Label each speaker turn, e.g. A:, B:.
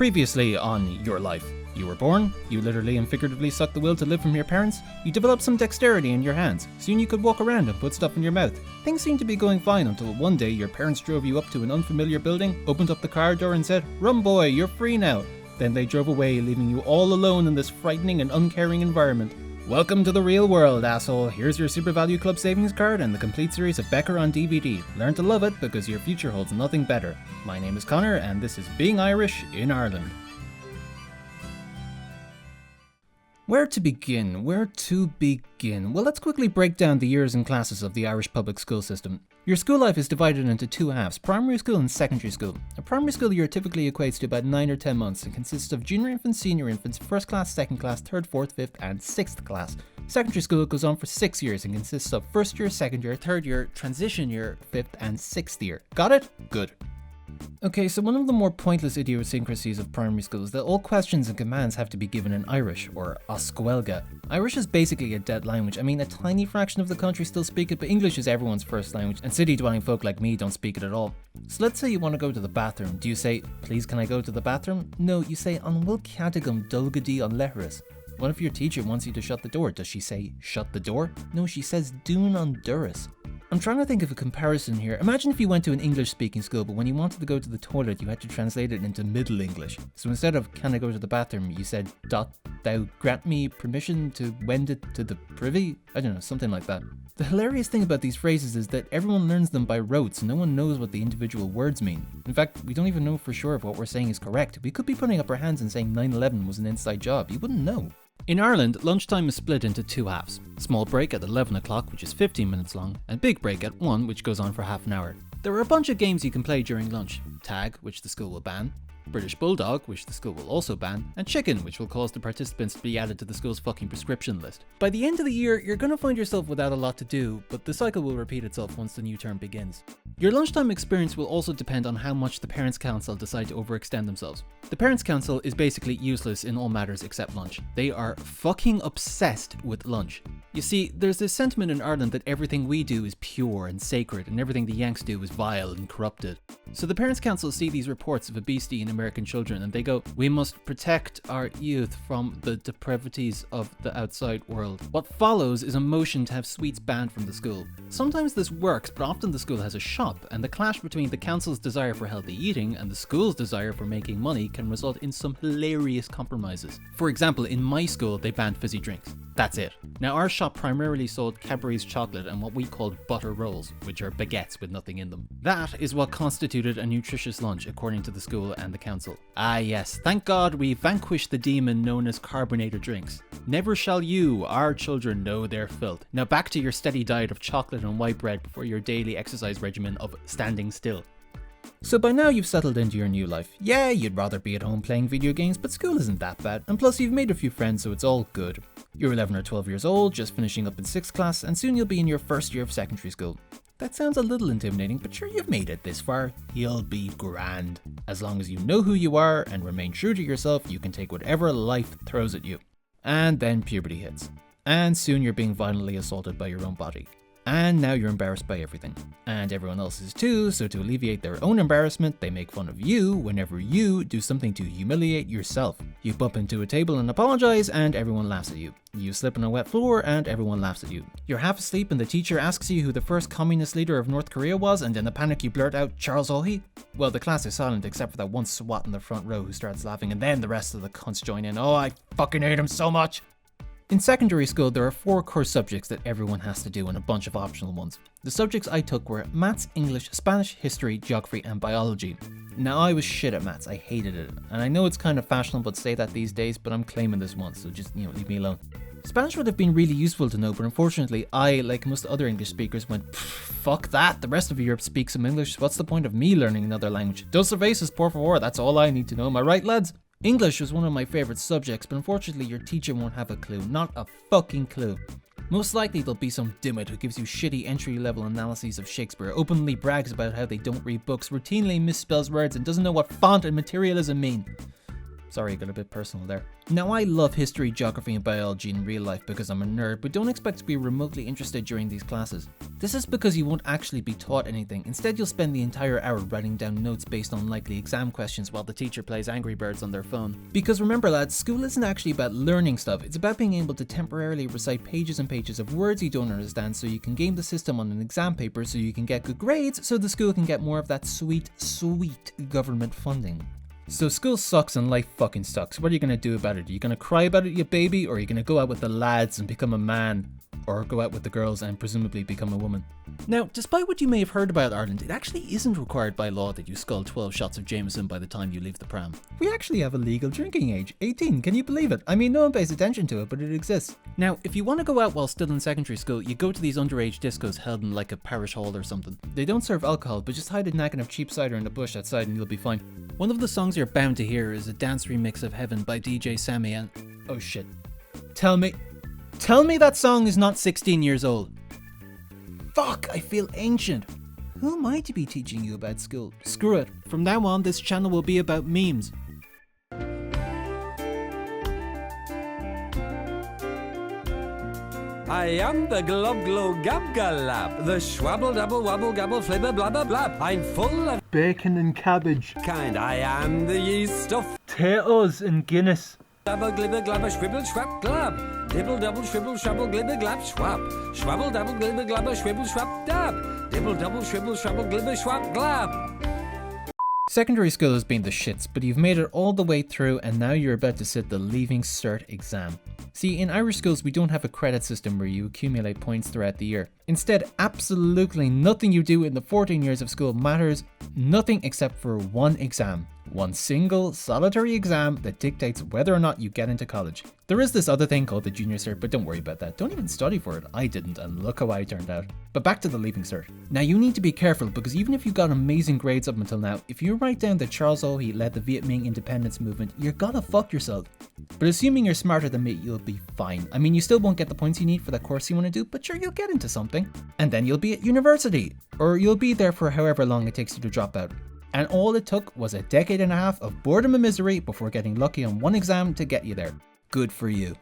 A: Previously on Your Life. You were born, you literally and figuratively sucked the will to live from your parents, you developed some dexterity in your hands, soon you could walk around and put stuff in your mouth. Things seemed to be going fine until one day your parents drove you up to an unfamiliar building, opened up the car door and said, "Run boy, you're free now." Then they drove away, leaving you all alone in this frightening and uncaring environment. Welcome to the real world, asshole. Here's your Super Value Club savings card and the complete series of Becker on DVD. Learn to love it because your future holds nothing better. My name is Connor and this is Being Irish in Ireland. Where to begin? Well, let's quickly break down the years and classes of the Irish public school system. Your school life is divided into two halves, primary school and secondary school. A primary school year typically equates to about 9 or 10 months and consists of junior infants, senior infants, first class, second class, third, fourth, fifth and sixth class. Secondary school goes on for 6 years and consists of first year, second year, third year, transition year, fifth and sixth year. Got it? Good. Okay, so one of the more pointless idiosyncrasies of primary school is that all questions and commands have to be given in Irish, or Oscuelga. Irish is basically a dead language. I mean, a tiny fraction of the country still speak it, but English is everyone's first language, and city-dwelling folk like me don't speak it at all. So let's say you want to go to the bathroom. Do you say, "Please can I go to the bathroom"? No, you say, "An bhfuil ceadagam dulgadí an leithreas." What if your teacher wants you to shut the door? Does she say, "Shut the door"? No, she says, "Dún an duras." I'm trying to think of a comparison here. Imagine if you went to an English-speaking school, but when you wanted to go to the toilet, you had to translate it into Middle English. So instead of "Can I go to the bathroom," you said, "Dot thou grant me permission to wend it to the privy?" I don't know, something like that. The hilarious thing about these phrases is that everyone learns them by rote, so no one knows what the individual words mean. In fact, we don't even know for sure if what we're saying is correct. We could be putting up our hands and saying 9/11 was an inside job. You wouldn't know. In Ireland, lunchtime is split into two halves. Small break at 11 o'clock, which is 15 minutes long, and big break at 1, which goes on for half an hour. There are a bunch of games you can play during lunch. Tag, which the school will ban, British Bulldog, which the school will also ban, and Chicken, which will cause the participants to be added to the school's fucking prescription list. By the end of the year, you're going to find yourself without a lot to do, but the cycle will repeat itself once the new term begins. Your lunchtime experience will also depend on how much the Parents' Council decide to overextend themselves. The Parents' Council is basically useless in all matters except lunch. They are fucking obsessed with lunch. You see, there's this sentiment in Ireland that everything we do is pure and sacred, and everything the Yanks do is vile and corrupted. So the Parents' Council see these reports of obesity in American children and they go, "We must protect our youth from the depravities of the outside world." What follows is a motion to have sweets banned from the school. Sometimes this works, but often the school has a shop, and the clash between the council's desire for healthy eating and the school's desire for making money can result in some hilarious compromises. For example, in my school, they banned fizzy drinks. That's it. Now, our shop primarily sold Cadbury's chocolate and what we called butter rolls, which are baguettes with nothing in them. That is what constituted a nutritious lunch, according to the school and the council. Ah yes, thank God we vanquished the demon known as carbonated drinks. Never shall you, our children, know their filth. Now back to your steady diet of chocolate and white bread before your daily exercise regimen of standing still. So by now you've settled into your new life. Yeah, you'd rather be at home playing video games, but school isn't that bad, and plus you've made a few friends, so it's all good. You're 11 or 12 years old, just finishing up in 6th class, and soon you'll be in your first year of secondary school. That sounds a little intimidating, but sure, you've made it this far. You'll be grand. As long as you know who you are and remain true to yourself, you can take whatever life throws at you. And then puberty hits. And soon you're being violently assaulted by your own body. And now you're embarrassed by everything. And everyone else is too, so to alleviate their own embarrassment, they make fun of you whenever you do something to humiliate yourself. You bump into a table and apologize, and everyone laughs at you. You slip on a wet floor, and everyone laughs at you. You're half asleep and the teacher asks you who the first communist leader of North Korea was, and in a panic you blurt out, "Charles Ohi?" Well, the class is silent except for that one swat in the front row who starts laughing, and then the rest of the cunts join in. Oh, I fucking hate him so much! In secondary school, there are 4 core subjects that everyone has to do and a bunch of optional ones. The subjects I took were maths, English, Spanish, history, geography, and biology. Now, I was shit at maths, I hated it, and I know it's kind of fashionable to say that these days, but I'm claiming this one, so just, leave me alone. Spanish would have been really useful to know, but unfortunately, I, like most other English speakers, went, "Fuck that, the rest of Europe speaks some English, what's the point of me learning another language? Dos cervezas, por favor, that's all I need to know, am I right, lads?" English was one of my favourite subjects, but unfortunately your teacher won't have a clue. Not a fucking clue. Most likely there'll be some dimwit who gives you shitty entry-level analyses of Shakespeare, openly brags about how they don't read books, routinely misspells words, and doesn't know what font and materialism mean. Sorry, I got a bit personal there. Now, I love history, geography and biology in real life because I'm a nerd, but don't expect to be remotely interested during these classes. This is because you won't actually be taught anything. Instead, you'll spend the entire hour writing down notes based on likely exam questions while the teacher plays Angry Birds on their phone. Because remember lads, school isn't actually about learning stuff, it's about being able to temporarily recite pages and pages of words you don't understand so you can game the system on an exam paper so you can get good grades so the school can get more of that sweet, sweet government funding. So school sucks and life fucking sucks. What are you going to do about it? Are you going to cry about it, you baby? Or are you going to go out with the lads and become a man? Or go out with the girls and presumably become a woman? Now, despite what you may have heard about Ireland, it actually isn't required by law that you scull 12 shots of Jameson by the time you leave the pram. We actually have a legal drinking age, 18, can you believe it? I mean, no one pays attention to it, but it exists. Now, if you want to go out while still in secondary school, you go to these underage discos held in like a parish hall or something. They don't serve alcohol, but just hide a naggin of cheap cider in the bush outside and you'll be fine. One of the songs you're bound to hear is a dance remix of Heaven by DJ Sammy and... oh shit. Tell me that song is not 16 years old. Fuck, I feel ancient. Who am I to be teaching you about school? Screw it. From now on, this channel will be about memes.
B: I am the glob glow gab galab, the schwabble double wabble gabble flibber blabber blab. I'm full of
A: Bacon and cabbage.
B: kind. I am the yeast of
A: Potatoes and Guinness.
B: blabber glibber glabber shwibble schwab glab. Dibble double shwibble shwabble glibber glab schwab. Schwabble double glibber glabber shwibble schwab dab. Dibble double shwibble shwabble glibber schwab glab.
A: Secondary school has been the shits, but you've made it all the way through and now you're about to sit the Leaving Cert exam. See, in Irish schools we don't have a credit system where you accumulate points throughout the year. Instead, absolutely nothing you do in the 14 years of school matters, nothing except for one exam. One single, solitary exam that dictates whether or not you get into college. There is this other thing called the Junior Cert, but don't worry about that. Don't even study for it. I didn't, and look how I turned out. But back to the Leaving Cert. Now you need to be careful because even if you got amazing grades up until now, if you write down that Charles Ohi led the Viet Minh independence movement, you're gonna fuck yourself. But assuming you're smarter than me, you'll be fine. I mean, you still won't get the points you need for that course you want to do, but sure, you'll get into something. And then you'll be at university, or you'll be there for however long it takes you to drop out. And all it took was a decade and a half of boredom and misery before getting lucky on one exam to get you there. Good for you.